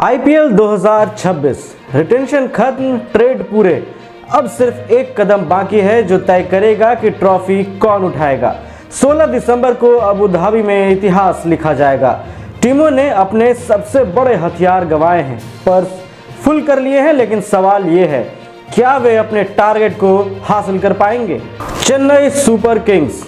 IPL 2026 retention खत्म, trade पूरे। अब सिर्फ एक कदम बाकी है जो तय करेगा कि ट्रॉफी कौन उठाएगा। 16 दिसंबर को अबू धाबी में इतिहास लिखा जाएगा। टीमों ने अपने सबसे बड़े हथियार गंवाए हैं, पर्स फुल कर लिए हैं, लेकिन सवाल ये है क्या वे अपने टारगेट को हासिल कर पाएंगे। चेन्नई सुपर किंग्स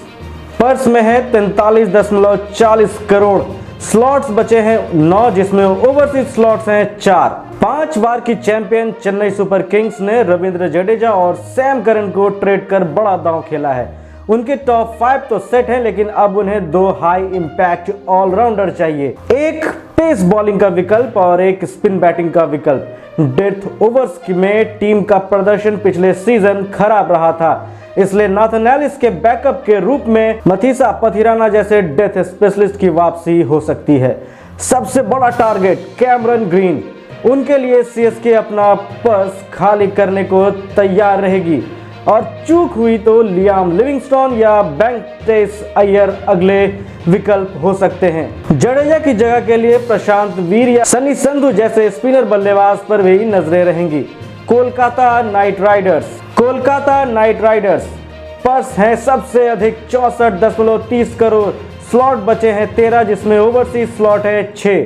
पर्स में है 43.40 करोड़। स्लॉट्स बचे हैं 9, जिसमें ओवरसीज स्लॉट्स हैं 4। 5 बार की चैंपियन चेन्नई सुपर किंग्स ने रविंद्र जडेजा और सैम करन को ट्रेड कर बड़ा दांव खेला है। उनके टॉप 5 तो सेट हैं, लेकिन अब उन्हें 2 हाई इंपैक्ट ऑलराउंडर चाहिए, एक पेस बॉलिंग का विकल्प और एक स्पिन बैटिंग का विकल्प। डेथ ओवर्स में टीम का प्रदर्शन पिछले सीजन खराब रहा था, इसलिए नाथन एलिस के बैकअप के रूप में मथीसा पथिराना जैसे डेथ स्पेशलिस्ट की वापसी हो सकती है। सबसे बड़ा टारगेट कैमरन ग्रीन, उनके लिए सीएसके अपना पर्स खाली करने को तैयार रहेगी और चूक हुई तो लियाम लिविंगस्टोन या वेंकटेश अय्यर अगले विकल्प हो सकते हैं। जडेजा की जगह के लिए प्रशांत वीर या सनी संधू जैसे स्पिनर बल्लेबाज पर भी नजरें रहेंगी। कोलकाता नाइट राइडर्स पर्स है सबसे अधिक 64.30 करोड़। स्लॉट बचे हैं 13, जिसमें ओवरसीज स्लॉट है 6।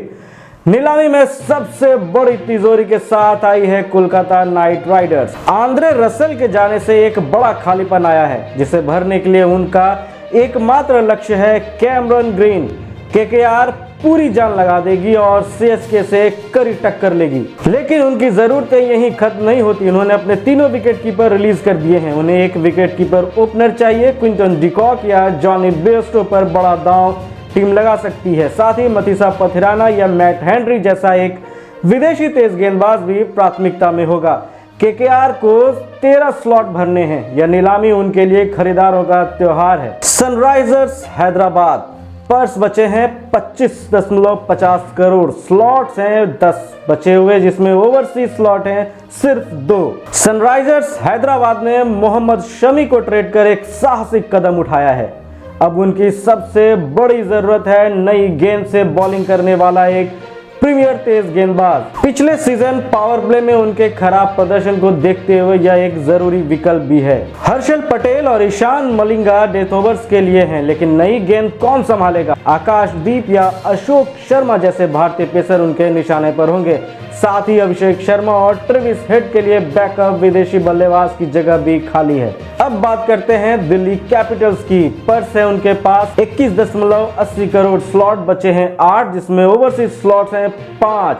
नीलामी में सबसे बड़ी तिजोरी के साथ आई है Kolkata night Riders. Andre Russell के जाने से एक बड़ा खालीपन आया है, जिसे भरने के लिए उनका एकमात्र लक्ष्य है कैमरन ग्रीन। केकेआर पूरी जान लगा देगी और सीएसके से कड़ी टक्कर लेगी, लेकिन उनकी जरूरतें यहीं खत्म नहीं होती। उन्होंने अपने तीनों विकेट कीपर रिलीज कर दिए हैं। उन्हें एक विकेट कीपर ओपनर चाहिए। क्विंटन डिकॉक या जॉनी बेयरस्टो पर बड़ा दांव टीम लगा सकती है। साथ ही मथीसा पथिराना या मैट हेनरी जैसा एक विदेशी तेज गेंदबाज भी प्राथमिकता में होगा। केकेआर को 13 स्लॉट भरने हैं। यह नीलामी उनके लिए खरीदारों का त्योहार है। सनराइजर्स हैदराबाद पर्स बचे हैं 25.50 करोड़। स्लॉट्स हैं 10 बचे हुए, जिसमें ओवरसीज स्लॉट हैं सिर्फ 2। सनराइजर्स हैदराबाद ने मोहम्मद शमी को ट्रेड कर एक साहसिक कदम उठाया है। अब उनकी सबसे बड़ी जरूरत है नई गेंद से बॉलिंग करने वाला एक प्रीमियर तेज गेंदबाज। पिछले सीजन पावर प्ले में उनके खराब प्रदर्शन को देखते हुए यह एक जरूरी विकल्प भी है। हर्षल पटेल और ईशान मलिंगा डेथ ओवर्स के लिए हैं, लेकिन नई गेंद कौन संभालेगा? आकाशदीप या अशोक शर्मा जैसे भारतीय पेसर उनके निशाने पर होंगे। साथ ही अभिषेक शर्मा और ट्रेविस हेड के लिए बैकअप विदेशी बल्लेबाज की जगह भी खाली है। अब बात करते हैं दिल्ली कैपिटल्स की। पर्स है उनके पास 21.80 करोड़। स्लॉट बचे हैं 8, जिसमें ओवरसीज स्लॉट्स हैं 5।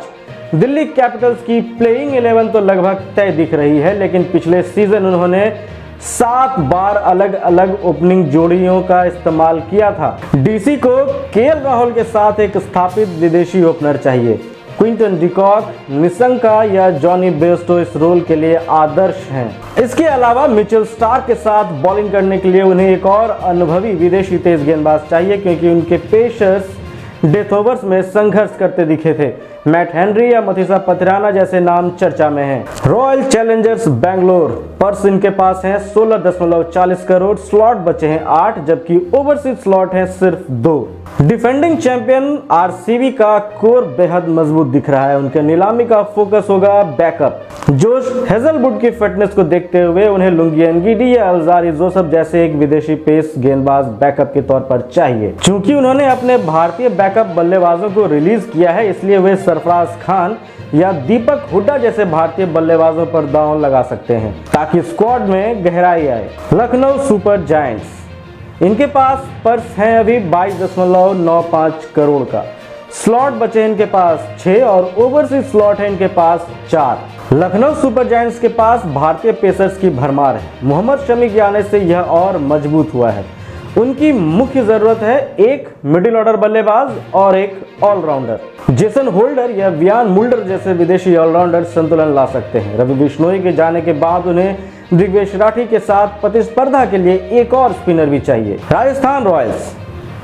दिल्ली कैपिटल्स की प्लेइंग 11 तो लगभग तय दिख रही है, लेकिन पिछले सीजन उन्होंने 7 बार अलग अलग ओपनिंग जोड़ियों का इस्तेमाल किया था। डीसी को केएल राहुल के साथ एक स्थापित विदेशी ओपनर चाहिए। क्विंटन डिकॉक, निशंका या जॉनी बेयरस्टो इस रोल के लिए आदर्श हैं। इसके अलावा मिचेल स्टार्क के साथ बॉलिंग करने के लिए उन्हें एक और अनुभवी विदेशी तेज गेंदबाज चाहिए, क्योंकि उनके पेसर्स डेथ ओवर्स में संघर्ष करते दिखे थे। मैट हेनरी या मथीसा पथिराना जैसे नाम चर्चा में हैं। रॉयल चैलेंजर्स बैंगलोर पर्स इनके पास है 16.40 करोड़। स्लॉट बचे हैं 8, जबकि ओवरसीज स्लॉट है सिर्फ 2। डिफेंडिंग चैंपियन आरसीबी का कोर बेहद मजबूत दिख रहा है। उनके नीलामी का फोकस होगा बैकअप। जोश हेजलवुड की फिटनेस को देखते हुए उन्हें लुंगी एनगिडी या अल्जारी जोसेफ जैसे एक विदेशी पेस गेंदबाज बैकअप के तौर पर चाहिए। चूंकि उन्होंने अपने भारतीय बैकअप बल्लेबाजों को रिलीज किया है, इसलिए वे सरफराज खान या दीपक हुड्डा जैसे भारतीय बल्लेबाजों पर दांव लगा सकते हैं, ताकि स्क्वाड में गहराई आए। लखनऊ सुपर जायंट्स इनके पास पर्स हैं अभी 22.95 करोड़ का। स्लॉट बचे इनके पास 6 और ओवरसीज स्लॉट है इनके पास 4। लखनऊ सुपर जायंट्स के पास भारतीय पेसर्स की भरमार है। मोहम्मद शमी के आने से यह और मजबूत हुआ है। उनकी मुख्य जरूरत है एक मिडिल ऑर्डर बल्लेबाज और एक ऑलराउंडर। जेसन होल्डर या वियान मुल्डर जैसे विदेशी ऑलराउंडर संतुलन ला सकते हैं। रवि बिश्नोई के जाने के बाद उन्हें दिग्वेश राठी के साथ प्रतिस्पर्धा के लिए एक और स्पिनर भी चाहिए। राजस्थान रॉयल्स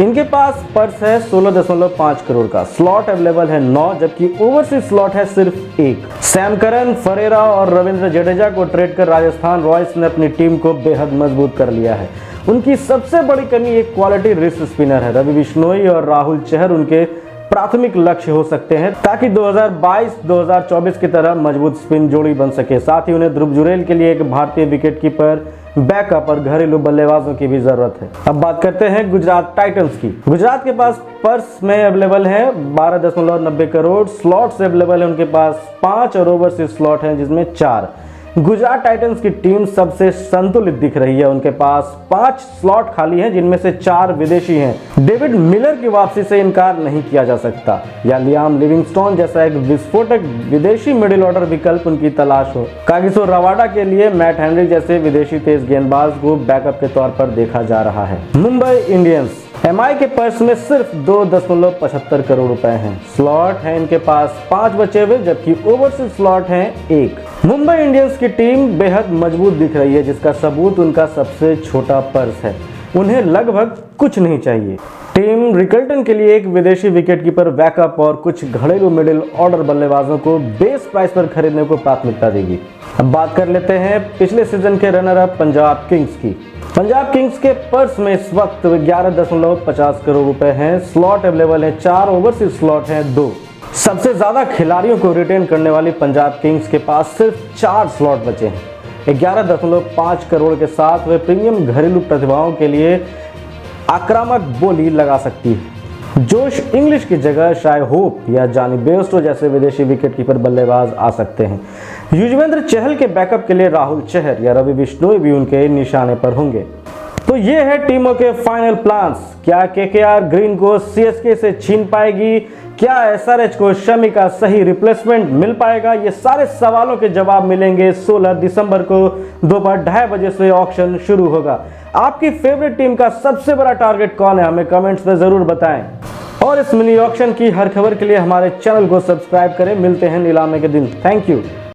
इनके पास पर्स है 16.5 करोड़ का। स्लॉट अवेलेबल है 9, जबकि ओवरसीज स्लॉट है सिर्फ 1। सैम करन, फरेरा और रविंद्र जडेजा को ट्रेड कर राजस्थान रॉयल्स ने अपनी टीम को बेहद मजबूत कर लिया है। उनकी सबसे बड़ी कमी एक क्वालिटी रिस्ट स्पिनर है। रवि बिश्नोई और राहुल चहर उनके प्राथमिक लक्ष्य हो सकते हैं ताकि 2022-2024 की तरह मजबूत स्पिन जोड़ी बन सके। साथ ही उन्हें ध्रुव जुरैल के लिए एक भारतीय विकेटकीपर, बैकअप और घरेलू बल्लेबाजों की भी जरूरत है। अब बात करते हैं गुजरात टाइटंस की। गुजरात के पास पर्स में अवेलेबल है 12.90 करोड़, स्लॉट्स अवेलेबल है उनके पास 5 और ओवरसीज स्लॉट हैं जिसमें 4। गुजरात टाइटंस की टीम सबसे संतुलित दिख रही है। उनके पास 5 स्लॉट खाली हैं जिनमें से 4 विदेशी हैं। डेविड मिलर की वापसी से इनकार नहीं किया जा सकता, या लियाम लिविंगस्टोन जैसा एक विस्फोटक विदेशी मिडिल ऑर्डर विकल्प उनकी तलाश हो। कागिसो रबाडा के लिए मैट हेनरी जैसे विदेशी तेज गेंदबाज को बैकअप के तौर पर देखा जा रहा है। मुंबई इंडियंस एमआई के पर्स में सिर्फ 2.75 करोड़ रुपए हैं। स्लॉट है इनके पास 5 बचे हुए, जबकि ओवरसीज स्लॉट है 1। मुंबई इंडियंस की टीम बेहद मजबूत दिख रही है, जिसका सबूत उनका सबसे छोटा पर्स है। उन्हें लगभग कुछ नहीं चाहिए। टीम रिकल्टन के लिए एक विदेशी विकेटकीपर, बैकअप और कुछ घरेलू मिडिल ऑर्डर बल्लेबाजों को बेस प्राइस पर खरीदने को प्राथमिकता देगी। अब बात कर लेते हैं पिछले सीजन के रनर अप पंजाब किंग्स की। पंजाब किंग्स के पर्स में इस वक्त 11.50 करोड़ रुपए हैं। स्लॉट अवेलेबल है 4, ओवरसीज स्लॉट है 2। सबसे ज्यादा खिलाड़ियों को रिटेन करने वाली पंजाब किंग्स के पास सिर्फ 4 स्लॉट बचे हैं। 11.5 करोड़ के साथ वे प्रीमियम घरेलू प्रतिभाओं के लिए आक्रामक बोली लगा सकती है। जोश इंग्लिश की जगह शाय होप या जानी बेयरस्टो जैसे विदेशी विकेटकीपर बल्लेबाज आ सकते हैं। युजवेंद्र चहल के बैकअप के लिए राहुल चहर या रवि बिश्नोई भी उनके निशाने पर होंगे। तो ये है टीमों के फाइनल प्लान्स। क्या केकेआर ग्रीन को सीएसके से छीन पाएगी? क्या एसआरएच को शमी का सही रिप्लेसमेंट मिल पाएगा? ये सारे सवालों के जवाब मिलेंगे 16 दिसंबर को दोपहर 2:30 बजे से ऑक्शन शुरू होगा। आपकी फेवरेट टीम का सबसे बड़ा टारगेट कौन है? हमें कमेंट्स में जरूर बताएं। और इस मिनी ऑक्शन की हर खबर के लिए हमारे चैनल को सब्सक्राइब करें। मिलते हैं नीलामी के दिन। Thank you.